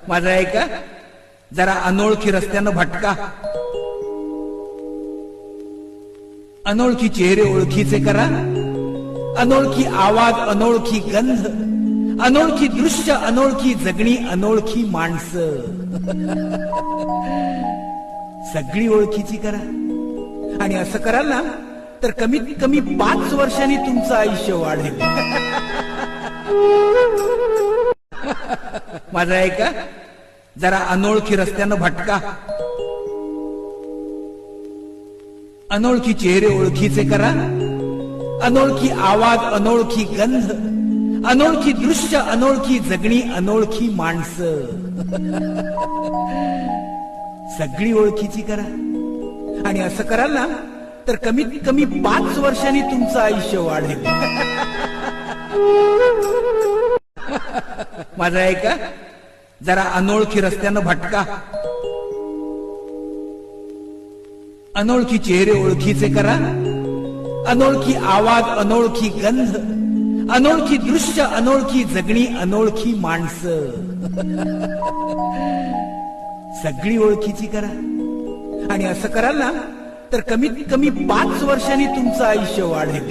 माझं आहे का? जरा अनोळखी रस्त्यानं भटका, अनोळखी चेहरे ओळखीचे करा, अनोळखी आवाज, अनोळखी गंध, अनोळखी दृश्य, अनोळखी जगणी, अनोळखी माणसं सगळी ओळखीची करा. आणि असं कराल ना तर कमीत कमी 5 वर्षांनी तुमचं आयुष्य वाढेल. माझं आहे का? जरा अनोळखी रस्त्यानं भटका, अनोळखी चेहरे ओळखीचे करा, अनोळखी आवाज, अनोळखी गंध, अनोळखी दृश्य, अनोळखी जगणी, अनोळखी माणसं सगळी ओळखीची करा. आणि असं कराल ना तर कमीत कमी 5 वर्षांनी तुमचं आयुष्य वाढेल. माझं आहे का? जरा अनोळखी रस्त्यानं भटका, अनोळखी चेहरे ओळखीचे करा, अनोळखी आवाज, अनोळखी गंध, अनोळखी दृश्य, अनोळखी जगणी, अनोळखी माणसं सगळी ओळखीची करा. आणि असं कराल ना तर कमीत कमी 5 वर्षांनी तुमचं आयुष्य वाढेल.